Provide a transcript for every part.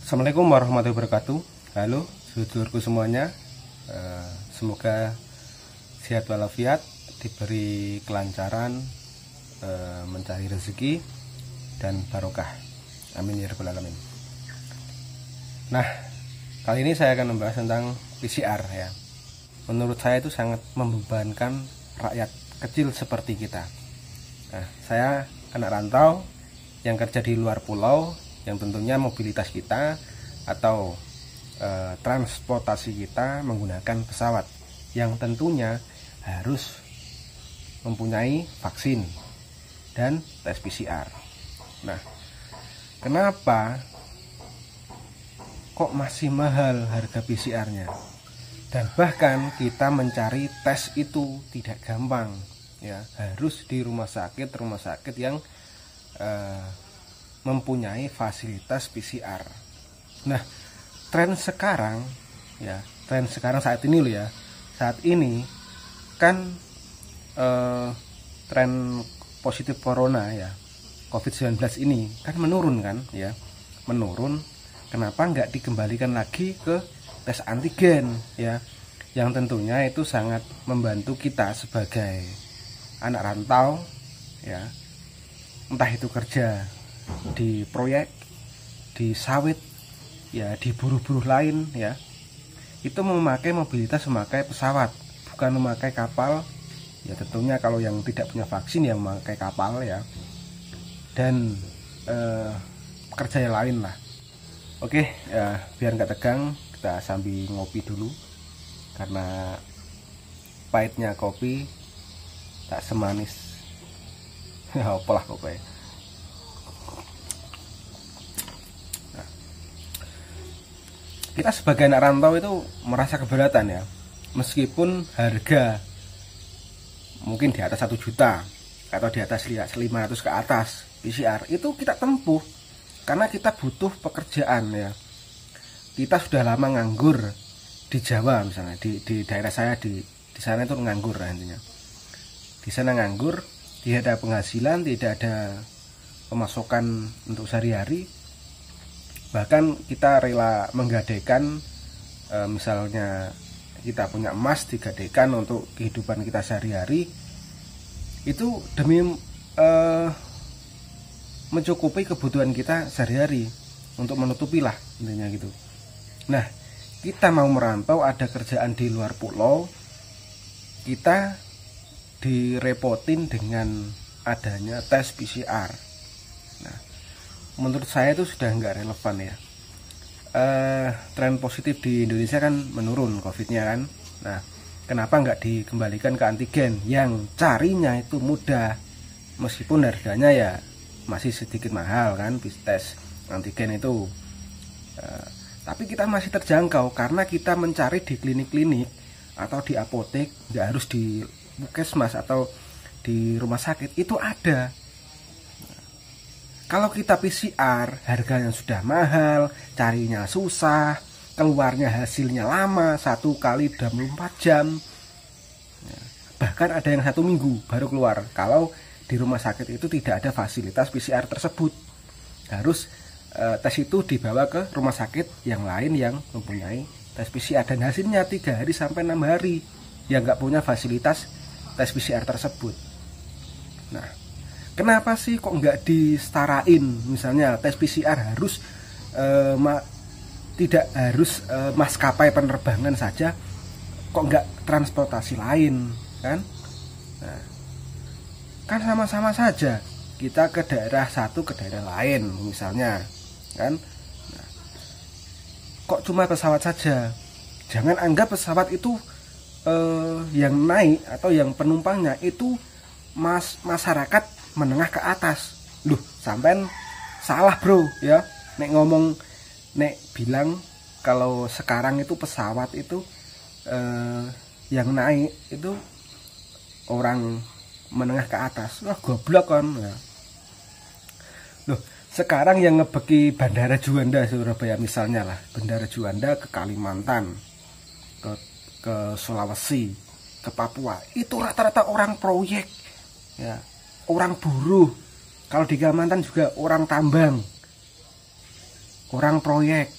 Assalamualaikum warahmatullahi wabarakatuh. Halo sedulurku semuanya, semoga sehat walafiat, diberi kelancaran, mencari rezeki dan barokah. Amin ya rabbal alamin. Nah, kali ini saya akan membahas tentang PCR ya. Menurut saya itu sangat membebankan rakyat kecil seperti kita. Nah, saya anak rantau yang kerja di luar pulau, yang tentunya mobilitas kita atau transportasi kita menggunakan pesawat yang tentunya harus mempunyai vaksin dan tes PCR. Nah, kenapa kok masih mahal harga PCR-nya? Dan bahkan kita mencari tes itu tidak gampang ya, harus di rumah sakit yang mempunyai fasilitas PCR. Nah, tren sekarang saat ini loh ya, saat ini kan tren positif corona ya, COVID-19 ini kan menurun kan ya, menurun. Kenapa nggak dikembalikan lagi ke tes antigen ya, yang tentunya itu sangat membantu kita sebagai anak rantau ya, entah itu kerja di proyek, di sawit ya, di buruh-buruh lain ya, itu memakai mobilitas memakai pesawat, bukan memakai kapal ya. Tentunya kalau yang tidak punya vaksin ya memakai kapal ya, dan kerja yang lain lah. Oke ya, biar nggak tegang kita sambil ngopi dulu, karena pahitnya kopi tak semanis apalah pokoknya. Kita sebagai anak rantau itu merasa keberatan ya, meskipun harga mungkin di atas 1 juta atau di atas 500 ke atas PCR itu kita tempuh karena kita butuh pekerjaan ya. Kita sudah lama nganggur di Jawa misalnya, di daerah saya di sana itu nganggur lah intinya. Di sana nganggur, tidak ada penghasilan, tidak ada pemasukan untuk sehari-hari. Bahkan kita rela menggadaikan, misalnya kita punya emas digadaikan untuk kehidupan kita sehari-hari, itu demi mencukupi kebutuhan kita sehari-hari, untuk menutupi lah intinya gitu. Nah, kita mau merantau, ada kerjaan di luar pulau, kita direpotin dengan adanya tes PCR. Nah, menurut saya itu sudah nggak relevan ya. Tren positif di Indonesia kan menurun COVID-nya kan. Nah, kenapa nggak dikembalikan ke antigen yang carinya itu mudah, meskipun harganya ya masih sedikit mahal kan, tes antigen itu. Tapi kita masih terjangkau karena kita mencari di klinik-klinik atau di apotek, nggak harus di puskesmas atau di rumah sakit itu ada. Kalau kita PCR, harganya sudah mahal, carinya susah, keluarnya hasilnya lama, 1 kali 24 jam, bahkan ada yang 1 minggu baru keluar. Kalau di rumah sakit itu tidak ada fasilitas PCR tersebut, harus tes itu dibawa ke rumah sakit yang lain yang mempunyai tes PCR, dan hasilnya 3 hari sampai 6 hari yang nggak punya fasilitas tes PCR tersebut. Nah, kenapa sih kok nggak disetarain? Misalnya tes PCR harus tidak harus maskapai penerbangan saja, kok nggak transportasi lain kan? Nah, kan sama-sama saja kita ke daerah satu ke daerah lain misalnya kan. Nah, kok cuma pesawat saja? Jangan anggap pesawat itu yang naik atau yang penumpangnya itu masyarakat menengah ke atas. Loh, sampean salah bro ya, nek bilang kalau sekarang itu pesawat itu yang naik itu orang menengah ke atas. Wah, goblok kan ya. Loh, sekarang yang ngebeki Bandara Juanda Surabaya misalnya lah, Bandara Juanda ke Kalimantan, ke Sulawesi, ke Papua, itu rata-rata orang proyek ya, orang buruh. Kalau di Kalimantan juga orang tambang. orang proyek,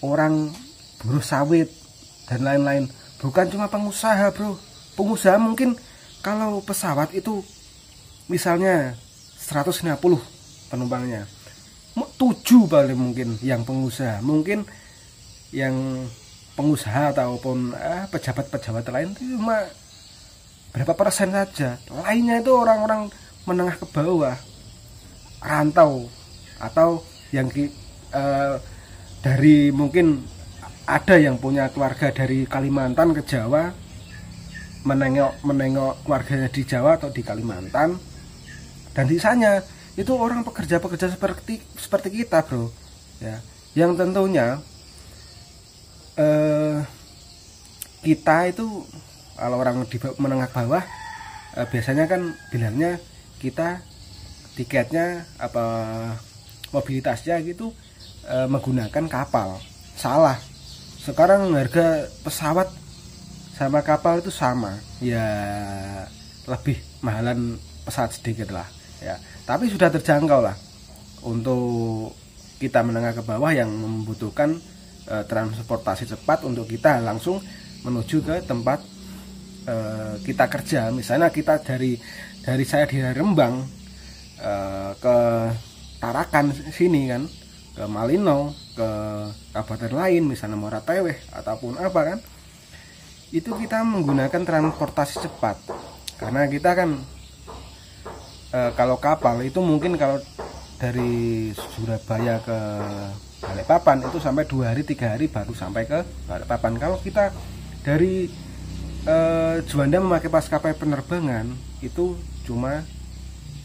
orang buruh sawit dan lain-lain. Bukan cuma pengusaha, bro. Pengusaha mungkin kalau pesawat itu misalnya 150 penumpangnya, 7 paling mungkin yang pengusaha. Mungkin yang pengusaha ataupun pejabat-pejabat lain itu cuma berapa persen saja. Lainnya itu orang-orang menengah ke bawah, rantau, atau yang dari mungkin ada yang punya keluarga dari Kalimantan ke Jawa, menengok keluarganya di Jawa atau di Kalimantan, dan sisanya itu orang pekerja-pekerja seperti kita, bro, ya, yang tentunya kita itu kalau orang di menengah bawah biasanya kan bilangnya kita tiketnya apa mobilitasnya gitu menggunakan kapal. Salah. Sekarang harga pesawat sama kapal itu sama, ya lebih mahalan pesawat sedikit lah, ya. Tapi sudah terjangkau lah untuk kita menengah ke bawah yang membutuhkan transportasi cepat untuk kita langsung menuju ke tempat kita kerja. Misalnya kita dari saya di Rembang ke Tarakan sini kan, ke Malino, ke kabupaten lain misalnya Muara Teweh ataupun apa kan, itu kita menggunakan transportasi cepat. Karena kita kan kalau kapal itu mungkin kalau dari Surabaya ke Balikpapan itu sampai 2 hari 3 hari baru sampai ke Balikpapan. Kalau kita dari Juanda memakai maskapai penerbangan itu cuma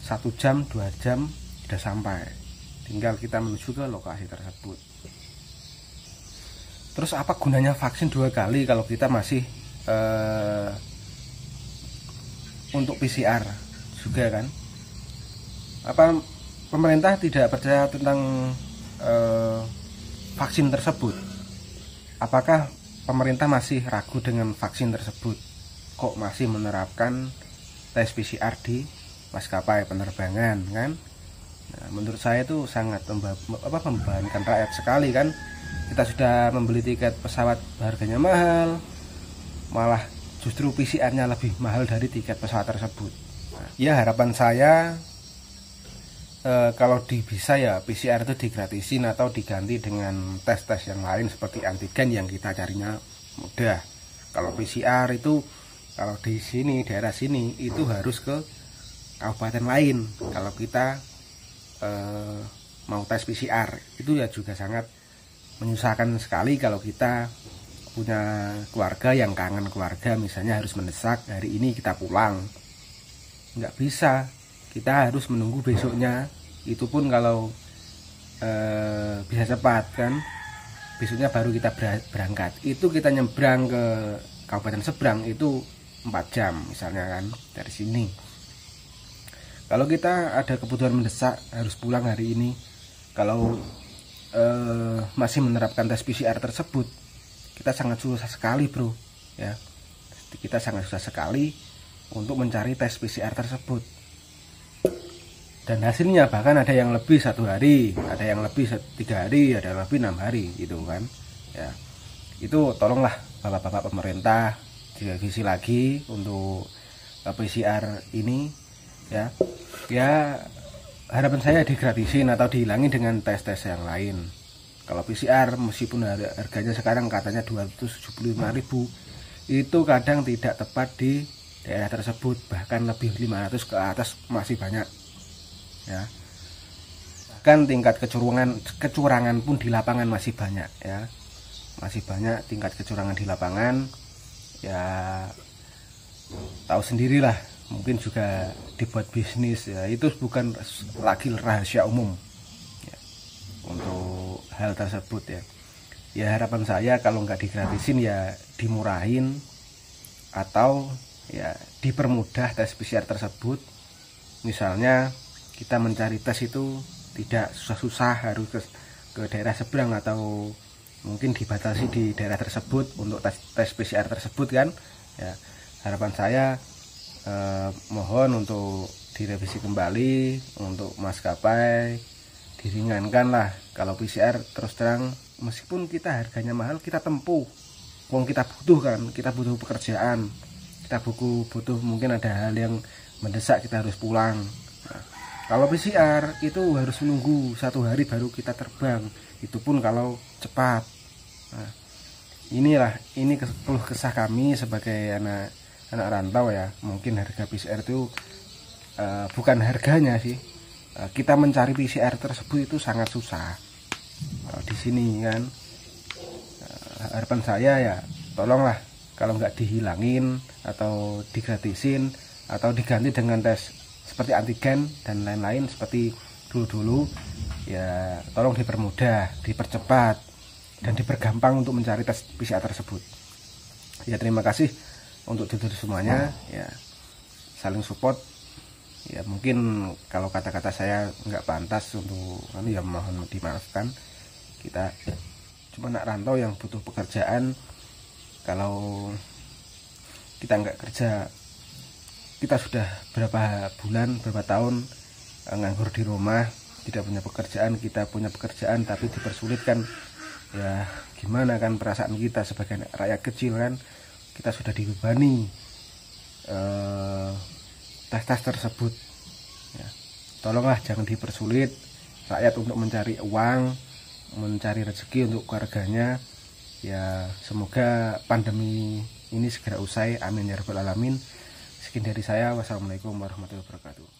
1 jam 2 jam sudah sampai, tinggal kita menuju ke lokasi tersebut. Terus apa gunanya vaksin 2 kali kalau kita masih untuk PCR juga kan? Apa pemerintah tidak percaya tentang vaksin tersebut? Apakah pemerintah masih ragu dengan vaksin tersebut? Kok masih menerapkan tes PCR di maskapai penerbangan kan? Nah, menurut saya itu sangat membebankan rakyat sekali kan. Kita sudah membeli tiket pesawat harganya mahal, malah justru PCR-nya lebih mahal dari tiket pesawat tersebut. Nah, ya harapan saya kalau bisa ya PCR itu digratisin atau diganti dengan tes-tes yang lain seperti antigen yang kita carinya mudah. Kalau PCR itu kalau di sini daerah sini itu harus ke kabupaten lain. Kalau kita mau tes PCR itu ya juga sangat menyusahkan sekali kalau kita punya keluarga yang kangen keluarga, misalnya harus mendesak hari ini kita pulang, nggak bisa, kita harus menunggu besoknya. Itu pun kalau bisa cepat kan, besoknya baru kita berangkat. Itu kita nyebrang ke kabupaten seberang itu 4 jam misalnya kan dari sini. Kalau kita ada kebutuhan mendesak harus pulang hari ini, kalau masih menerapkan tes PCR tersebut, kita sangat susah sekali, bro, ya. Kita sangat susah sekali untuk mencari tes PCR tersebut. Dan hasilnya bahkan ada yang lebih 1 hari, ada yang lebih 3 hari, ada yang lebih 6 hari gitu kan, ya. Itu tolonglah bapak-bapak pemerintah direvisi lagi untuk PCR ini, ya. Ya harapan saya digratisin atau dihilangi dengan tes-tes yang lain. Kalau PCR meskipun harganya sekarang katanya 275.000, itu kadang tidak tepat di daerah tersebut, bahkan lebih 500 ke atas masih banyak, ya. Bahkan tingkat kecurangan pun di lapangan masih banyak, ya. Masih banyak tingkat kecurangan di lapangan, ya. Tahu sendirilah, mungkin juga dibuat bisnis, ya. Itu bukan lagi rahasia umum, ya, untuk hal tersebut, ya. Ya harapan saya kalau nggak digratisin ya dimurahin atau ya dipermudah tes PCR tersebut. Misalnya kita mencari tes itu tidak susah-susah harus ke daerah seberang, atau mungkin dibatasi di daerah tersebut untuk tes PCR tersebut kan, ya. Harapan saya mohon untuk direvisi kembali untuk maskapai diringankan lah. Kalau PCR terus terang meskipun kita harganya mahal kita tempuh, wong kita butuh kan, kita butuh pekerjaan, kita butuh mungkin ada hal yang mendesak kita harus pulang. Nah, kalau PCR itu harus menunggu 1 hari baru kita terbang, itu pun kalau cepat. Nah, ini keluh kesah kami sebagai anak rantau ya. Mungkin harga PCR itu bukan harganya sih, kita mencari PCR tersebut itu sangat susah di sini kan. Harapan saya ya tolonglah kalau nggak dihilangin atau digratisin atau diganti dengan tes seperti antigen dan lain-lain seperti dulu-dulu ya, tolong dipermudah, dipercepat dan dipergampang untuk mencari tes PCR tersebut ya. Terima kasih untuk semuanya ya, saling support ya. Mungkin kalau kata-kata saya nggak pantas untuk ya mohon dimaafkan. Kita cuma anak rantau yang butuh pekerjaan. Kalau kita nggak kerja, kita sudah berapa bulan, berapa tahun nganggur di rumah, tidak punya pekerjaan. Kita punya pekerjaan tapi dipersulitkan ya, gimana kan perasaan kita sebagai rakyat kecil kan. Kita sudah dibebani tes tersebut ya. Tolonglah jangan dipersulit rakyat untuk mencari uang, mencari rezeki untuk keluarganya ya. Semoga pandemi ini segera usai, amin ya rabbal alamin. Sekian dari saya, wassalamualaikum warahmatullahi wabarakatuh.